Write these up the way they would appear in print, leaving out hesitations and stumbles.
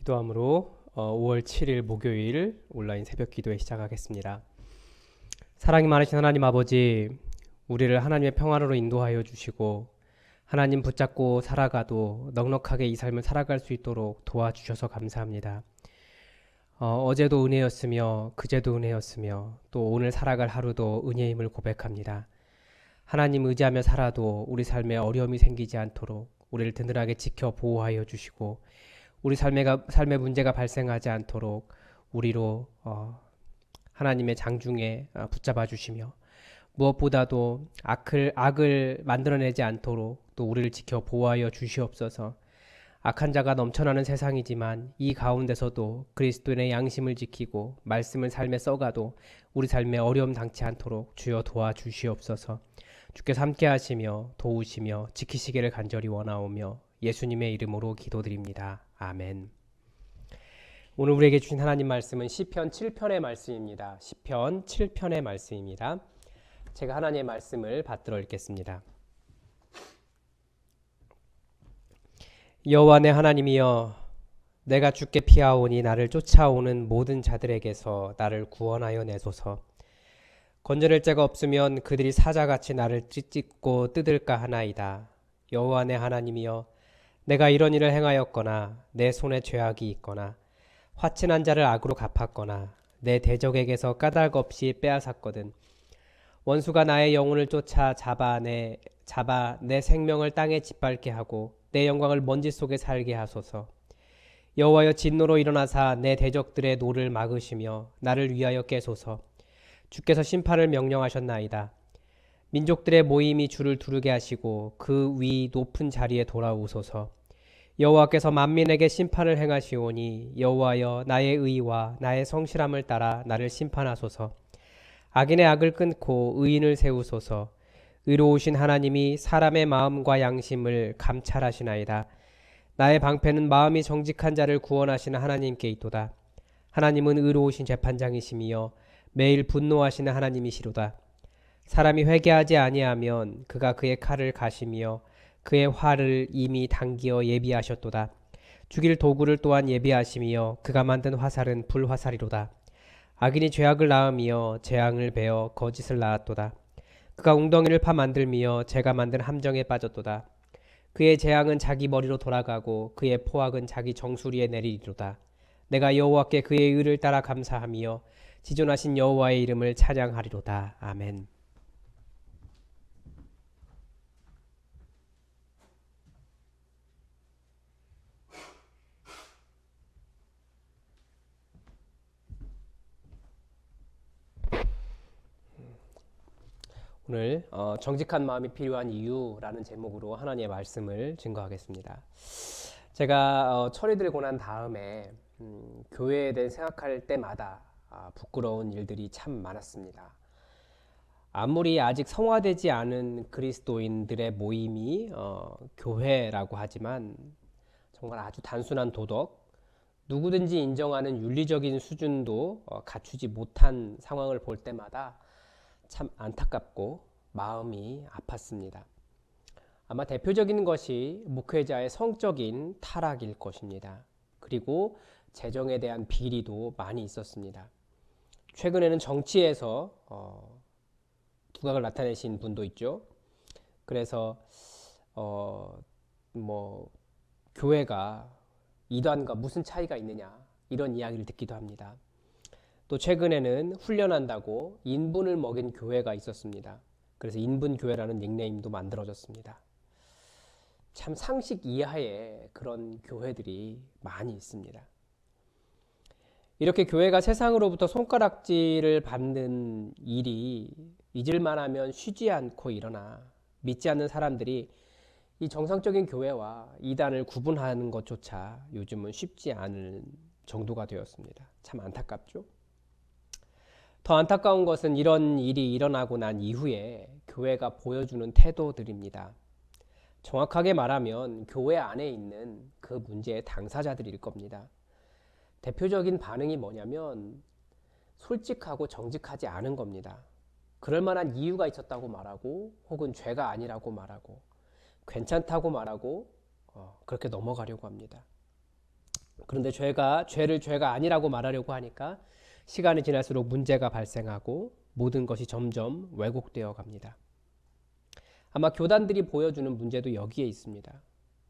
기도함으로 5월 7일 목요일 온라인 새벽 기도회 시작하겠습니다. 사랑이 많으신 하나님 아버지, 우리를 하나님의 평안으로 인도하여 주시고 하나님 붙잡고 살아가도 넉넉하게 이 삶을 살아갈 수 있도록 도와주셔서 감사합니다. 어제도 은혜였으며 그제도 은혜였으며 또 오늘 살아갈 하루도 은혜임을 고백합니다. 하나님 의지하며 살아도 우리 삶에 어려움이 생기지 않도록 우리를 든든하게 지켜 보호하여 주시고 우리 삶의 문제가 발생하지 않도록 우리로 하나님의 장중에 붙잡아 주시며 무엇보다도 악을 만들어내지 않도록 또 우리를 지켜 보호하여 주시옵소서. 악한 자가 넘쳐나는 세상이지만 이 가운데서도 그리스도인의 양심을 지키고 말씀을 삶에 써가도 우리 삶에 어려움 당치 않도록 주여 도와주시옵소서. 주께서 함께 하시며 도우시며 지키시기를 간절히 원하오며 예수님의 이름으로 기도드립니다. 아멘. 오늘 우리에게 주신 하나님 말씀은 시편 7편의 말씀입니다. 시편 7편의 말씀입니다. 제가 하나님의 말씀을 받들어 읽겠습니다. 여호와 내 하나님이여, 내가 주께 피하오니 나를 쫓아오는 모든 자들에게서 나를 구원하여 내소서. 건져낼 자가 없으면 그들이 사자같이 나를 찢고 뜯을까 하나이다. 여호와 내 하나님이여, 내가 이런 일을 행하였거나 내 손에 죄악이 있거나 화친한 자를 악으로 갚았거나 내 대적에게서 까닭 없이 빼앗았거든 원수가 나의 영혼을 쫓아 잡아 내 생명을 땅에 짓밟게 하고 내 영광을 먼지 속에 살게 하소서. 여호와여, 진노로 일어나사 내 대적들의 노를 막으시며 나를 위하여 깨소서. 주께서 심판을 명령하셨나이다. 민족들의 모임이 주를 두르게 하시고 그 위 높은 자리에 돌아오소서. 여호와께서 만민에게 심판을 행하시오니 여호와여, 나의 의와 나의 성실함을 따라 나를 심판하소서. 악인의 악을 끊고 의인을 세우소서. 의로우신 하나님이 사람의 마음과 양심을 감찰하시나이다. 나의 방패는 마음이 정직한 자를 구원하시는 하나님께 있도다. 하나님은 의로우신 재판장이시며 매일 분노하시는 하나님이시로다. 사람이 회개하지 아니하면 그가 그의 칼을 가시며 그의 활을 이미 당기어 예비하셨도다. 죽일 도구를 또한 예비하시며 그가 만든 화살은 불화살이로다. 악인이 죄악을 낳으며 재앙을 베어 거짓을 낳았도다. 그가 웅덩이를 파 만들며 재가 만든 함정에 빠졌도다. 그의 재앙은 자기 머리로 돌아가고 그의 포악은 자기 정수리에 내리리로다. 내가 여호와께 그의 의를 따라 감사하며 지존하신 여호와의 이름을 찬양하리로다. 아멘. 오늘 정직한 마음이 필요한 이유라는 제목으로 하나님의 말씀을 증거하겠습니다. 제가 철이 들고 난 다음에 교회에 대해 생각할 때마다 부끄러운 일들이 참 많았습니다. 아무리 아직 성화되지 않은 그리스도인들의 모임이 교회라고 하지만 정말 아주 단순한 도덕, 누구든지 인정하는 윤리적인 수준도 갖추지 못한 상황을 볼 때마다 참 안타깝고 마음이 아팠습니다. 아마 대표적인 것이 목회자의 성적인 타락일 것입니다. 그리고 재정에 대한 비리도 많이 있었습니다. 최근에는 정치에서 두각을 나타내신 분도 있죠. 그래서 교회가 이단과 무슨 차이가 있느냐 이런 이야기를 듣기도 합니다. 또 최근에는 훈련한다고 인분을 먹인 교회가 있었습니다. 그래서 인분교회라는 닉네임도 만들어졌습니다. 참 상식 이하의 그런 교회들이 많이 있습니다. 이렇게 교회가 세상으로부터 손가락질을 받는 일이 잊을만 하면 쉬지 않고 일어나 믿지 않는 사람들이 이 정상적인 교회와 이단을 구분하는 것조차 요즘은 쉽지 않은 정도가 되었습니다. 참 안타깝죠? 더 안타까운 것은 이런 일이 일어나고 난 이후에 교회가 보여주는 태도들입니다. 정확하게 말하면 교회 안에 있는 그 문제의 당사자들일 겁니다. 대표적인 반응이 뭐냐면 솔직하고 정직하지 않은 겁니다. 그럴 만한 이유가 있었다고 말하고 혹은 죄가 아니라고 말하고 괜찮다고 말하고 그렇게 넘어가려고 합니다. 그런데 죄를 죄가 아니라고 말하려고 하니까 시간이 지날수록 문제가 발생하고 모든 것이 점점 왜곡되어 갑니다. 아마 교단들이 보여주는 문제도 여기에 있습니다.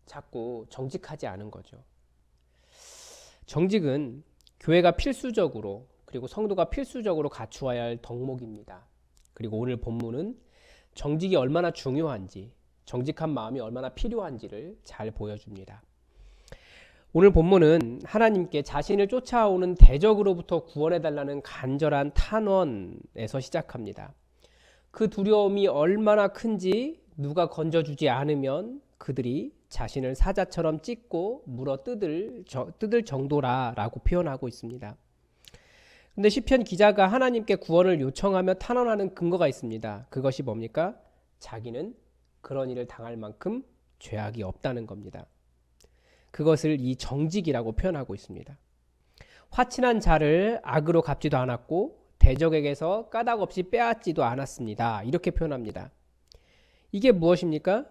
자꾸 정직하지 않은 거죠. 정직은 교회가 필수적으로 그리고 성도가 필수적으로 갖추어야 할 덕목입니다. 그리고 오늘 본문은 정직이 얼마나 중요한지, 정직한 마음이 얼마나 필요한지를 잘 보여줍니다. 오늘 본문은 하나님께 자신을 쫓아오는 대적으로부터 구원해달라는 간절한 탄원에서 시작합니다. 그 두려움이 얼마나 큰지 누가 건져주지 않으면 그들이 자신을 사자처럼 찢고 물어 뜯을 정도라라고 표현하고 있습니다. 근데 시편 기자가 하나님께 구원을 요청하며 탄원하는 근거가 있습니다. 그것이 뭡니까? 자기는 그런 일을 당할 만큼 죄악이 없다는 겁니다. 그것을 이 정직이라고 표현하고 있습니다. 화친한 자를 악으로 갚지도 않았고 대적에게서 까닭 없이 빼앗지도 않았습니다. 이렇게 표현합니다. 이게 무엇입니까?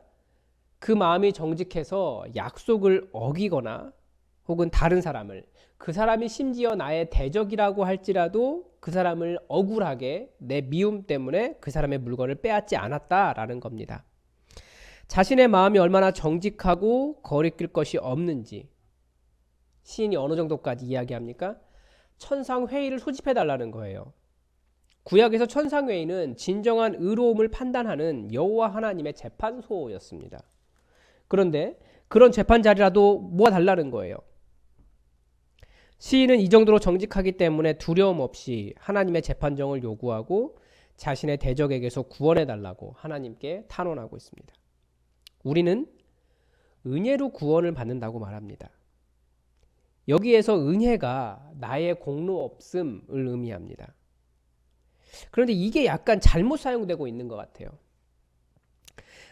그 마음이 정직해서 약속을 어기거나 혹은 다른 사람을, 그 사람이 심지어 나의 대적이라고 할지라도 그 사람을 억울하게 내 미움 때문에 그 사람의 물건을 빼앗지 않았다라는 겁니다. 자신의 마음이 얼마나 정직하고 거리낄 것이 없는지 시인이 어느 정도까지 이야기합니까? 천상회의를 소집해달라는 거예요. 구약에서 천상회의는 진정한 의로움을 판단하는 여호와 하나님의 재판소였습니다. 그런데 그런 재판 자리라도 모아달라는 거예요. 시인은 이 정도로 정직하기 때문에 두려움 없이 하나님의 재판정을 요구하고 자신의 대적에게서 구원해달라고 하나님께 탄원하고 있습니다. 우리는 은혜로 구원을 받는다고 말합니다. 여기에서 은혜가 나의 공로 없음을 의미합니다. 그런데 이게 약간 잘못 사용되고 있는 것 같아요.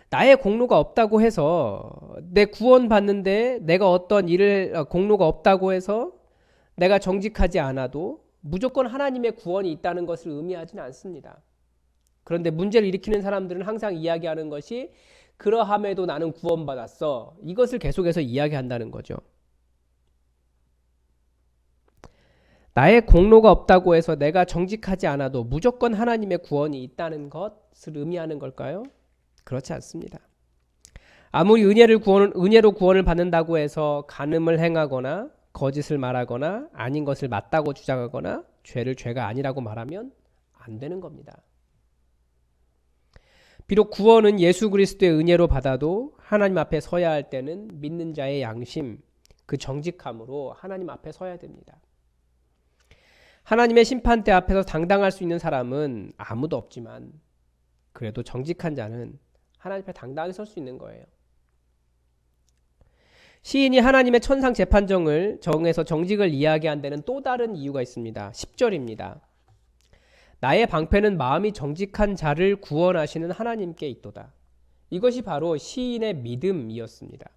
나의 공로가 없다고 해서 내 구원 받는데 내가 어떤 일을 공로가 없다고 해서 내가 정직하지 않아도 무조건 하나님의 구원이 있다는 것을 의미하지는 않습니다. 그런데 문제를 일으키는 사람들은 항상 이야기하는 것이 그러함에도 나는 구원받았어. 이것을 계속해서 이야기한다는 거죠. 나의 공로가 없다고 해서 내가 정직하지 않아도 무조건 하나님의 구원이 있다는 것을 의미하는 걸까요? 그렇지 않습니다. 아무리 은혜로 구원을 받는다고 해서 간음을 행하거나 거짓을 말하거나 아닌 것을 맞다고 주장하거나 죄를 죄가 아니라고 말하면 안 되는 겁니다. 비록 구원은 예수 그리스도의 은혜로 받아도 하나님 앞에 서야 할 때는 믿는 자의 양심, 그 정직함으로 하나님 앞에 서야 됩니다. 하나님의 심판대 앞에서 당당할 수 있는 사람은 아무도 없지만 그래도 정직한 자는 하나님 앞에 당당히 설 수 있는 거예요. 시인이 하나님의 천상 재판정을 정해서 정직을 이야기한 데는 또 다른 이유가 있습니다. 10절입니다. 나의 방패는 마음이 정직한 자를 구원하시는 하나님께 있도다. 이것이 바로 시인의 믿음이었습니다.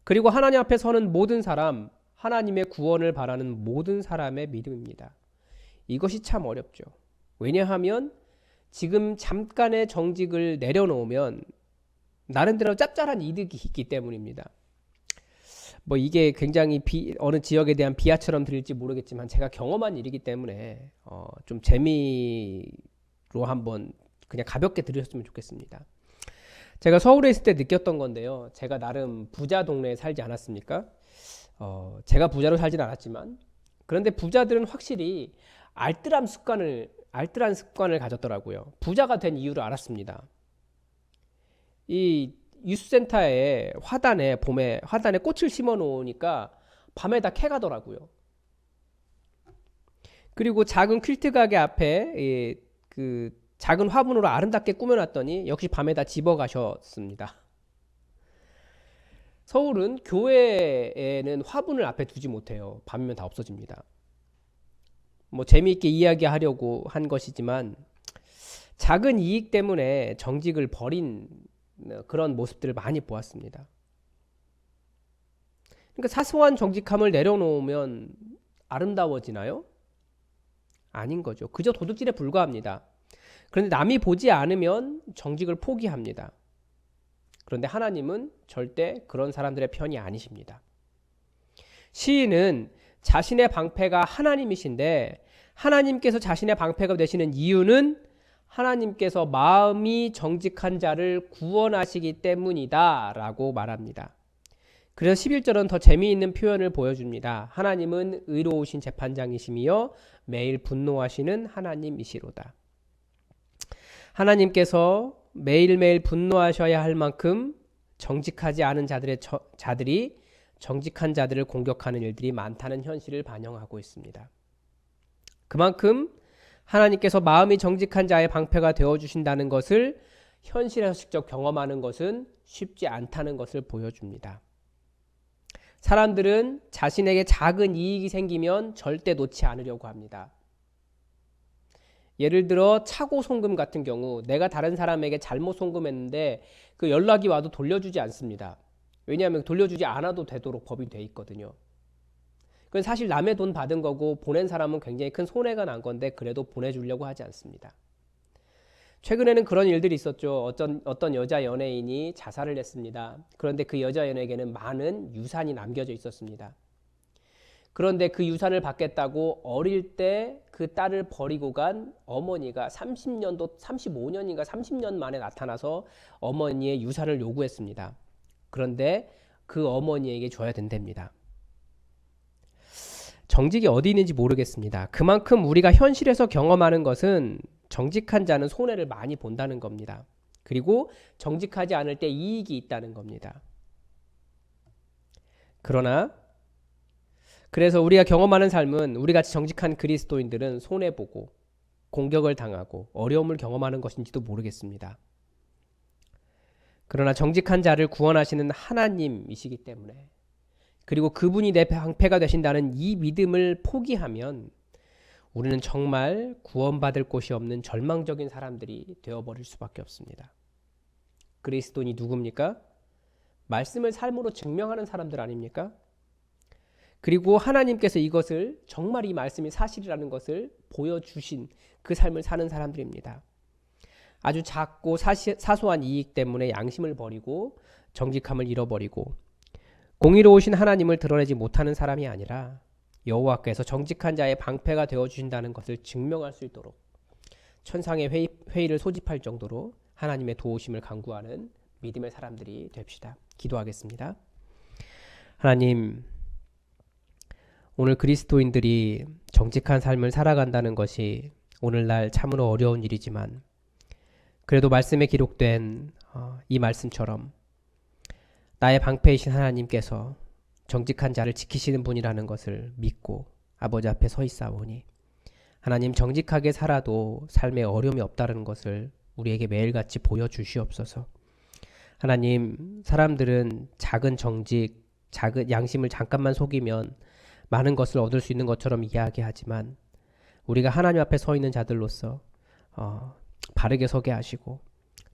그리고 하나님 앞에 서는 모든 사람, 하나님의 구원을 바라는 모든 사람의 믿음입니다. 이것이 참 어렵죠. 왜냐하면 지금 잠깐의 정직을 내려놓으면 나름대로 짭짤한 이득이 있기 때문입니다. 이게 굉장히 어느 지역에 대한 비하처럼 들릴지 모르겠지만 제가 경험한 일이기 때문에 좀 재미로 한번 그냥 가볍게 들으셨으면 좋겠습니다. 제가 서울에 있을 때 느꼈던 건데요. 제가 나름 부자 동네에 살지 않았습니까? 제가 부자로 살진 않았지만 그런데 부자들은 확실히 알뜰한 습관을 가졌더라고요. 부자가 된 이유를 알았습니다. 이 유스센터에 봄에 화단에 꽃을 심어 놓으니까 밤에 다 캐가더라고요. 그리고 작은 퀼트 가게 앞에 그 작은 화분으로 아름답게 꾸며놨더니 역시 밤에 다 집어가셨습니다. 서울은 교회에는 화분을 앞에 두지 못해요. 밤이면 다 없어집니다. 재미있게 이야기하려고 한 것이지만 작은 이익 때문에 정직을 버린 그런 모습들을 많이 보았습니다. 그러니까 사소한 정직함을 내려놓으면 아름다워지나요? 아닌 거죠. 그저 도둑질에 불과합니다. 그런데 남이 보지 않으면 정직을 포기합니다. 그런데 하나님은 절대 그런 사람들의 편이 아니십니다. 시인은 자신의 방패가 하나님이신데 하나님께서 자신의 방패가 되시는 이유는 하나님께서 마음이 정직한 자를 구원하시기 때문이다 라고 말합니다. 그래서 11절은 더 재미있는 표현을 보여줍니다. 하나님은 의로우신 재판장이시며 매일 분노하시는 하나님이시로다. 하나님께서 매일매일 분노하셔야 할 만큼 정직하지 않은 자들이 정직한 자들을 공격하는 일들이 많다는 현실을 반영하고 있습니다. 그만큼 하나님께서 마음이 정직한 자의 방패가 되어주신다는 것을 현실에서 직접 경험하는 것은 쉽지 않다는 것을 보여줍니다. 사람들은 자신에게 작은 이익이 생기면 절대 놓지 않으려고 합니다. 예를 들어 차고 송금 같은 경우 내가 다른 사람에게 잘못 송금했는데 그 연락이 와도 돌려주지 않습니다. 왜냐하면 돌려주지 않아도 되도록 법이 돼 있거든요. 그건 사실 남의 돈 받은 거고 보낸 사람은 굉장히 큰 손해가 난 건데 그래도 보내주려고 하지 않습니다. 최근에는 그런 일들이 있었죠. 어떤 여자 연예인이 자살을 했습니다. 그런데 그 여자 연예인에게는 많은 유산이 남겨져 있었습니다. 그런데 그 유산을 받겠다고 어릴 때 그 딸을 버리고 간 어머니가 35년인가 30년 만에 나타나서 어머니의 유산을 요구했습니다. 그런데 그 어머니에게 줘야 된답니다. 정직이 어디 있는지 모르겠습니다. 그만큼 우리가 현실에서 경험하는 것은 정직한 자는 손해를 많이 본다는 겁니다. 그리고 정직하지 않을 때 이익이 있다는 겁니다. 그래서 우리가 경험하는 삶은 우리같이 정직한 그리스도인들은 손해보고 공격을 당하고 어려움을 경험하는 것인지도 모르겠습니다. 그러나 정직한 자를 구원하시는 하나님이시기 때문에 그리고 그분이 내 방패가 되신다는 이 믿음을 포기하면 우리는 정말 구원받을 곳이 없는 절망적인 사람들이 되어버릴 수밖에 없습니다. 그리스도인이 누굽니까? 말씀을 삶으로 증명하는 사람들 아닙니까? 그리고 하나님께서 이것을 정말 이 말씀이 사실이라는 것을 보여주신 그 삶을 사는 사람들입니다. 아주 작고 사소한 이익 때문에 양심을 버리고 정직함을 잃어버리고 공의로우신 하나님을 드러내지 못하는 사람이 아니라 여호와께서 정직한 자의 방패가 되어주신다는 것을 증명할 수 있도록 천상의 회의를 소집할 정도로 하나님의 도우심을 간구하는 믿음의 사람들이 됩시다. 기도하겠습니다. 하나님, 오늘 그리스도인들이 정직한 삶을 살아간다는 것이 오늘날 참으로 어려운 일이지만 그래도 말씀에 기록된 이 말씀처럼 나의 방패이신 하나님께서 정직한 자를 지키시는 분이라는 것을 믿고 아버지 앞에 서 있사오니 하나님 정직하게 살아도 삶에 어려움이 없다는 것을 우리에게 매일같이 보여주시옵소서. 하나님, 사람들은 작은 정직, 작은 양심을 잠깐만 속이면 많은 것을 얻을 수 있는 것처럼 이야기하지만 우리가 하나님 앞에 서 있는 자들로서 바르게 서게 하시고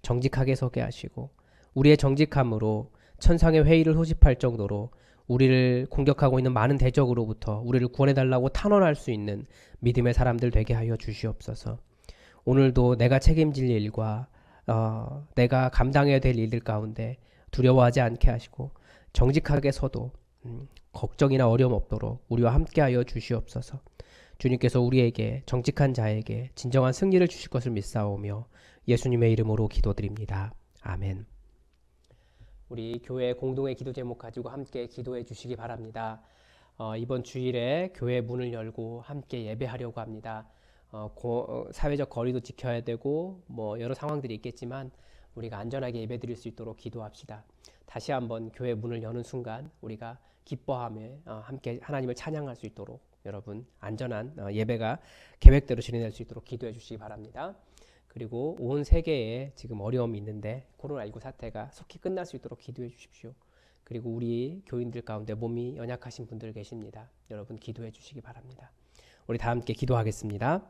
정직하게 서게 하시고 우리의 정직함으로 천상의 회의를 소집할 정도로 우리를 공격하고 있는 많은 대적으로부터 우리를 구원해달라고 탄원할 수 있는 믿음의 사람들 되게 하여 주시옵소서. 오늘도 내가 책임질 일과 내가 감당해야 될 일들 가운데 두려워하지 않게 하시고 정직하게 서도 걱정이나 어려움 없도록 우리와 함께하여 주시옵소서. 주님께서 우리에게 정직한 자에게 진정한 승리를 주실 것을 믿사오며 예수님의 이름으로 기도드립니다. 아멘. 우리 교회 공동의 기도 제목 가지고 함께 기도해 주시기 바랍니다. 이번 주일에 교회 문을 열고 함께 예배하려고 합니다. 사회적 거리도 지켜야 되고 여러 상황들이 있겠지만 우리가 안전하게 예배드릴 수 있도록 기도합시다. 다시 한번 교회 문을 여는 순간 우리가 기뻐하며 함께 하나님을 찬양할 수 있도록 여러분 안전한 예배가 계획대로 진행될 수 있도록 기도해 주시기 바랍니다. 그리고 온 세계에 지금 어려움이 있는데 코로나19 사태가 속히 끝날 수 있도록 기도해 주십시오. 그리고 우리 교인들 가운데 몸이 연약하신 분들 계십니다. 여러분 기도해 주시기 바랍니다. 우리 다 함께 기도하겠습니다.